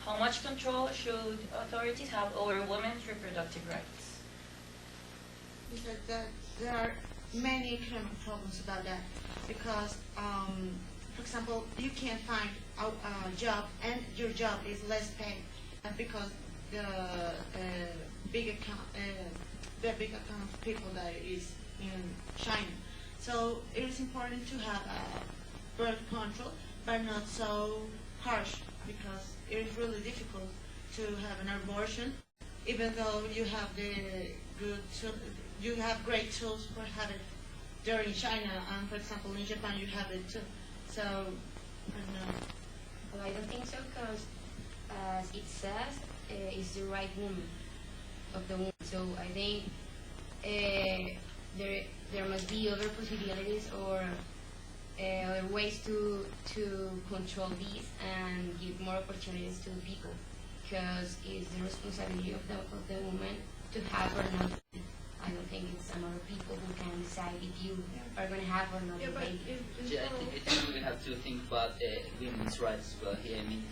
how much control should authorities have over women's reproductive rights? Because there are many economic problems about that. Because, for example, you can find a job and your job is less paid because the big account of people that is in China. So it is important to have birth control, but not so harsh, because it is really difficult to have an abortion, even though you have you have great tools for having it there in China, and for example in Japan you have it too. So I don't know. Well, I don't think so, because as it says, it's the right woman of the woman. So I think there must be other possibilities or other ways to control these and give more opportunities to the people, because it's the responsibility of the woman to have or not. I don't think it's another people who can decide if you are going to have or not a baby. I think we have to think about women's rights as well here. I mean,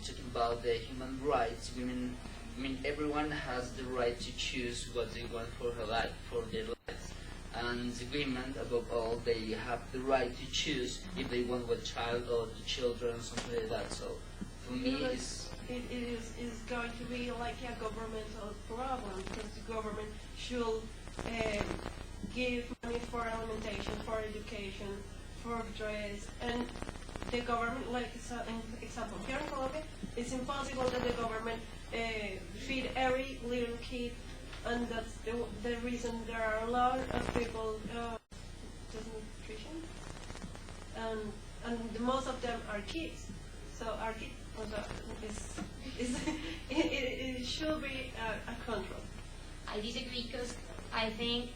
talking about the human rights, women, I mean, everyone has the right to choose what they want for her life, for their lives. And the women, above all, they have the right to choose if they want a child or the children, something like that. So, for me, it is going to be like a governmental problem, because the government should give money for alimentation, for education, for dress, and the government, like an example, here in Colombia, it's impossible that the government feed every little kid, and that's the reason there are a lot of people malnutrition, and most of them are kids. So our kids it should be a control. I disagree, because I think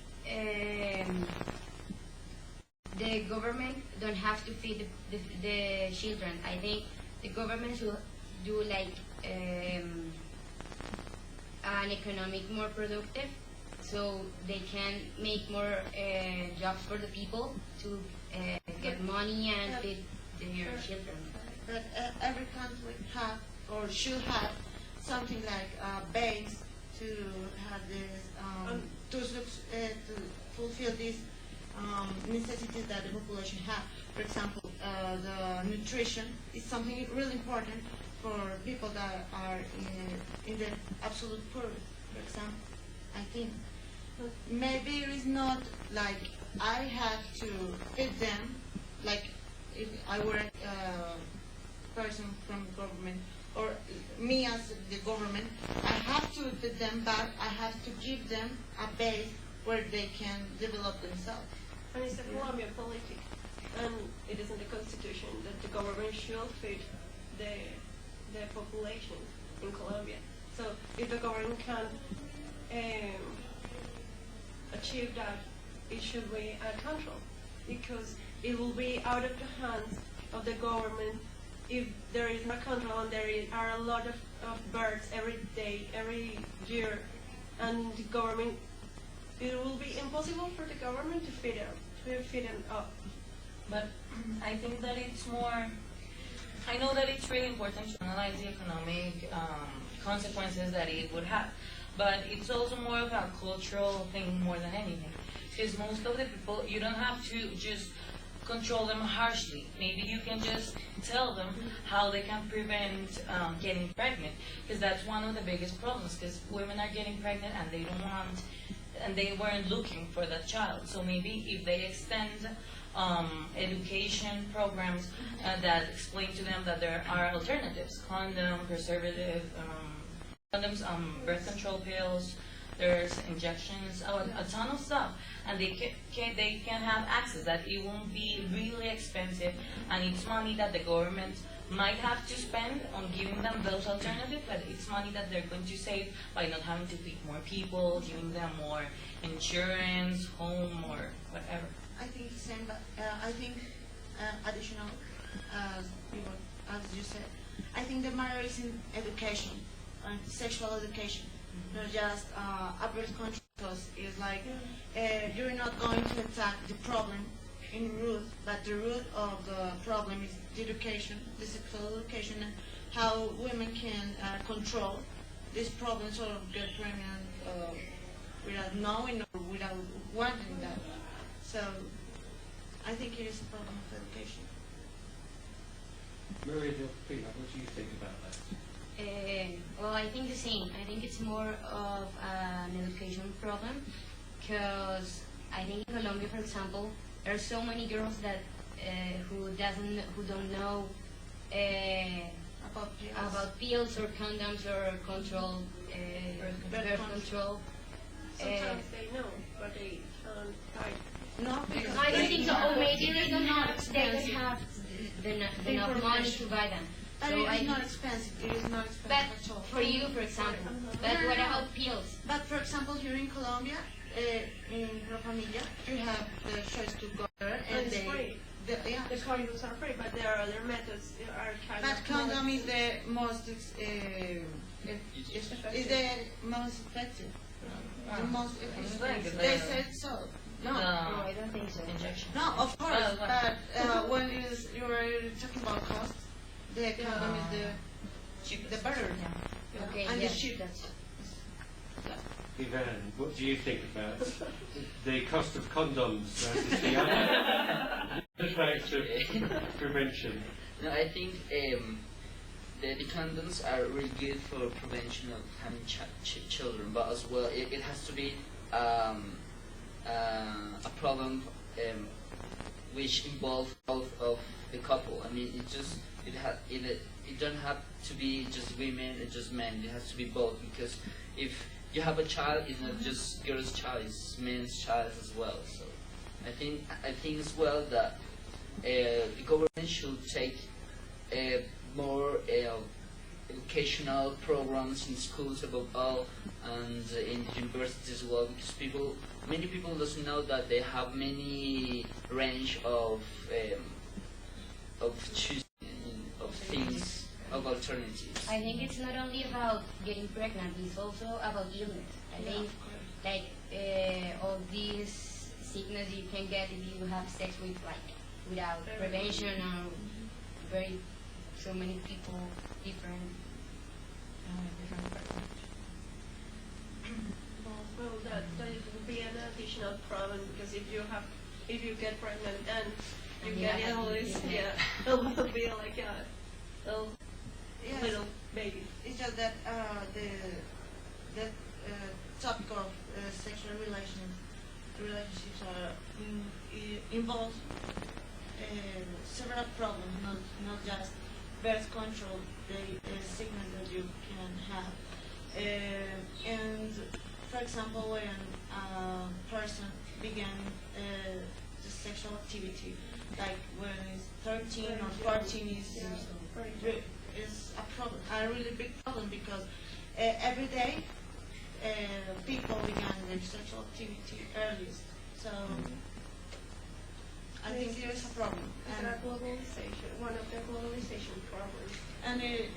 the government don't have to feed the children. I think the government should do like an economic more productive, so they can make more jobs for the people to get money and feed their children. But every country have or should have something like a base to have this to fulfill these necessities that the population have. For example, the nutrition is something really important for people that are in the absolute poor. For example, I think maybe it is not like I have to feed them, like if I were person from government, or me as the government, I have to feed them, but I have to give them a base where they can develop themselves. And it's a Colombian politic, and it is in the constitution that the government should feed the population in Colombia. So if the government can achieve that, it should be a control, because it will be out of the hands of the government if there is no control, and there are a lot of births every day, every year, and the government, it will be impossible for the government to feed them up. But I think that it's more, I know that it's really important to analyze the economic consequences that it would have, but it's also more of a cultural thing more than anything. Because most of the people, you don't have to just control them harshly. Maybe you can just tell them how they can prevent getting pregnant, because that's one of the biggest problems, because women are getting pregnant and they don't want, and they weren't looking for that child. So maybe if they extend education programs that explain to them that there are alternatives, condom, preservative, condoms, birth control pills, there's injections, a ton of stuff, and they can have access, that it won't be really expensive, and it's money that the government might have to spend on giving them those alternatives, but it's money that they're going to save by not having to feed more people, giving them more insurance, home, or whatever. I think the same, but I think additional, as you said, I think the matter is in education, sexual education, not just a birth control, because it's like you're not going to attack the problem in root, but the root of the problem is the education, the sexual education, how women can control these problems or get pregnant without knowing or without wanting that. So I think it is a problem of education. Maria Del Pina, what do you think about that? Well, I think the same. I think it's more of an education problem because I think in Colombia, for example, there are so many girls that who don't know about pills or condoms or control birth control. Sometimes they know, but they can't hide. No, because I don't think so. Or maybe they don't have enough money to buy them. but So it I is not expensive. It is not expensive But at all. for you, for example, but what about pills? But for example, here in Colombia, in Pro Familia, you have the choice to go there And and it's free. yeah. The condoms are free, but there are other methods that are kind But of condom more- is the most is the most effective. The most It's like effective. the- They said so. No. No, I don't think so. Injection. No, of course, Oh, but when you're talking about cost, the condom is the better. Okay, And yeah, the cheap. that's Ivan, what do you think about the cost of condoms versus the other effects of prevention? No, I think the condoms are really good for prevention of having children, but as well it has to be a problem which involves both of the couple. I mean, it don't have to be just women and just men. It has to be both, because if you have a child, it's not just girl's child; it's men's child as well. So I think as well that the government should take more educational programs in schools above all, and in universities as well, because many people doesn't know that they have many range of choosing of things, of alternatives. I think it's not only about getting pregnant, it's also about illness. I think like all these sickness you can get if you have sex without prevention or so many people different. Well, that would be an additional problem, because if you get pregnant and you And you get have a illness, baby. yeah, it will be like a Yes. little baby. It's just that the topic of sexual relationships are involve several problems, not just birth control, the sickness that you can have. And for example, when a person began the sexual activity, like when it's 13 or 14, is a problem, a really big problem, because every day people began their sexual activity earliest. So I think there is a problem. It's a globalization, one of the globalization problems. And it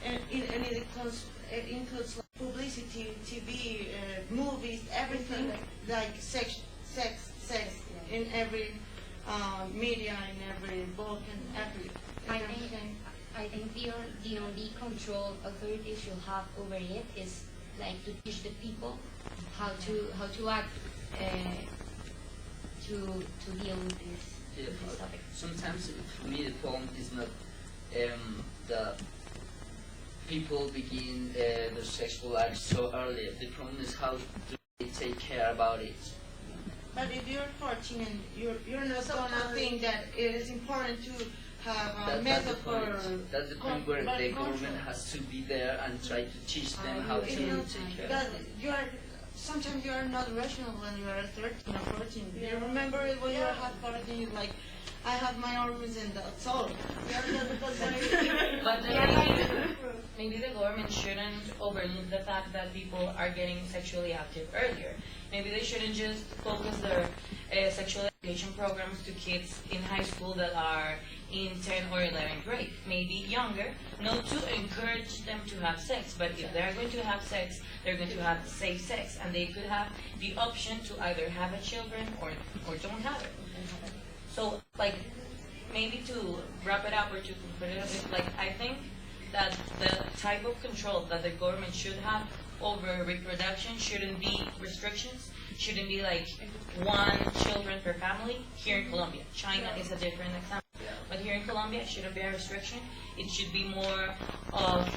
includes like publicity, TV, movies, everything, like sex in every media, in every book, and everything. I think the only control authorities should have over it is like to teach the people how to act to deal with this topic. Sometimes for me the problem is not that people begin their sexual life so early. The problem is how do they take care about it. But if you're 14 and you're not gonna think that it is important to have a method for That's the point where birth the control. government has to be there and try to teach them how to If you- take care. But sometimes you are not rational when you are 13 or 14. You remember it when you have 14, you're like, I have my organs and that's all. But maybe the government shouldn't overlook the fact that people are getting sexually active earlier. Maybe they shouldn't just focus their sexual education programs to kids in high school that are in 10 or 11th grade, maybe younger, not to encourage them to have sex, but if they're going to have sex, they're going to have safe sex, and they could have the option to either have a children or don't have it. So, like, maybe to wrap it up or to put it a bit, like, I think that the type of control that the government should have over reproduction shouldn't be restrictions, shouldn't be like 1 children per family. Here in Colombia, China is a different example, but here in Colombia it shouldn't be a restriction. It should be more of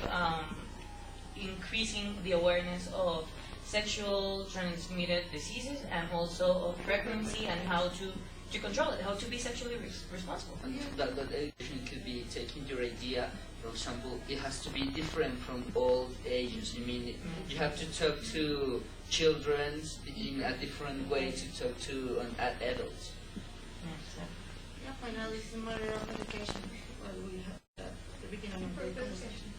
increasing the awareness of sexual transmitted diseases and also of pregnancy and how to control it, how to be sexually responsible. And that education could be taking your idea, for example, it has to be different from all ages. I mean, you have to talk to children in a different way to talk to adults. Yeah, finally, it's a matter of education. Well, we have at the beginning of the conversation.